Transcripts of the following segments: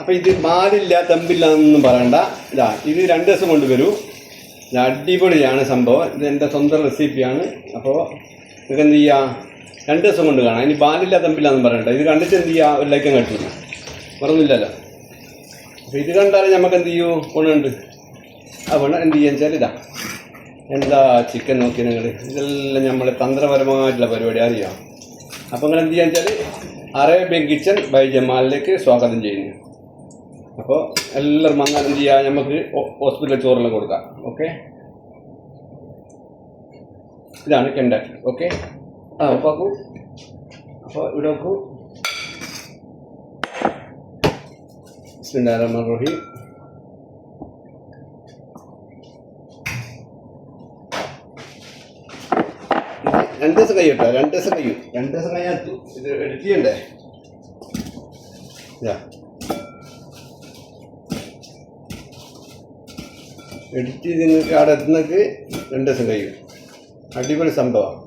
അപ്പോൾ ഇത് പാലില്ല തമ്പില്ല എന്നൊന്നും പറയണ്ട. ഇതാ ഇത് 2 ദിവസം കൊണ്ട് വരൂ. ഇത് അടിപൊളിയാണ് സംഭവം. ഇത് എൻ്റെ സ്വന്തം റെസിപ്പിയാണ്. അപ്പോൾ നിങ്ങൾക്ക് എന്ത് ചെയ്യുക, 2 ദിവസം കൊണ്ട് കാണാം. ഇനി പാലില്ല തമ്പില്ല എന്നും പറയണ്ട. ഇത് കണ്ടിട്ട് എന്ത് ചെയ്യുക, ഒരു ലൈക്കം കട്ടില്ല, മറന്നില്ലല്ലോ. അപ്പോൾ ഇത് കണ്ടാൽ നമുക്ക് എന്ത് ചെയ്യൂ, ഗുണമുണ്ട്. ആ ഗുണം എന്ത് ചെയ്യാന്ന് വെച്ചാൽ ഇതാ എന്താ ചിക്കൻ നോക്കി നിങ്ങൾ. ഇതെല്ലാം നമ്മൾ തന്ത്രപരമായിട്ടുള്ള പരിപാടി അറിയാം. അപ്പോൾ നിങ്ങൾ എന്ത് ചെയ്യാന്ന് വെച്ചാൽ അറേബ്യൻ കിച്ചൺ ബൈ ജമാലിലേക്ക് സ്വാഗതം ചെയ്യുന്നു. അപ്പോൾ എല്ലാവരും വന്നാൽ എന്ത് ചെയ്യുക, നമുക്ക് ഹോസ്പിറ്റലിൽ ചോറെല്ലാം കൊടുക്കാം. ഓക്കെ, ഇതാണ് കെൻഡാക്കി. ഓക്കെ, ഉപ്പാക്കൂ. അപ്പോൾ ഇവിടെ നോക്കൂ. ബിസ്മില്ലാഹിർ-റഹ്മാനിർ-റഹീം. രണ്ട് ദിവസം കഴിയട്ടോ, 2 ദിവസം കഴിയും. 2 ദിവസം കഴിയാത്തു. ഇത് എഡിറ്റ് ചെയ്യണ്ടേ? എഡിറ്റ് ചെയ്ത് നിങ്ങൾക്ക് അവിടെ എത്തുന്നേക്ക് 2 ദിവസം കഴിയും. അടിപൊളി സംഭവമാണ്.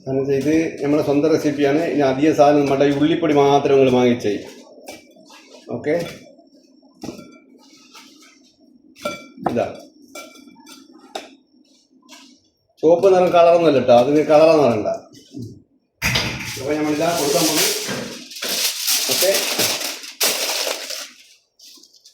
കാരണം വെച്ചാൽ ഇത് നമ്മുടെ സ്വന്തം റെസിപ്പിയാണ്. ഇനി അധികം സാധനം നമ്മുടെ ഈ ഉള്ളിപ്പൊടി മാത്രം നിങ്ങൾ വാങ്ങിച്ചേ. ഓക്കെ, ഇതാ ചുവപ്പ് നിറം കളറൊന്നുമല്ല കേട്ടോ, അതിന് കളറെന്ന് പറയണ്ട. അപ്പോൾ നമ്മളിതാ കൊടുക്കാൻ പോകുന്നു. ഓക്കെ.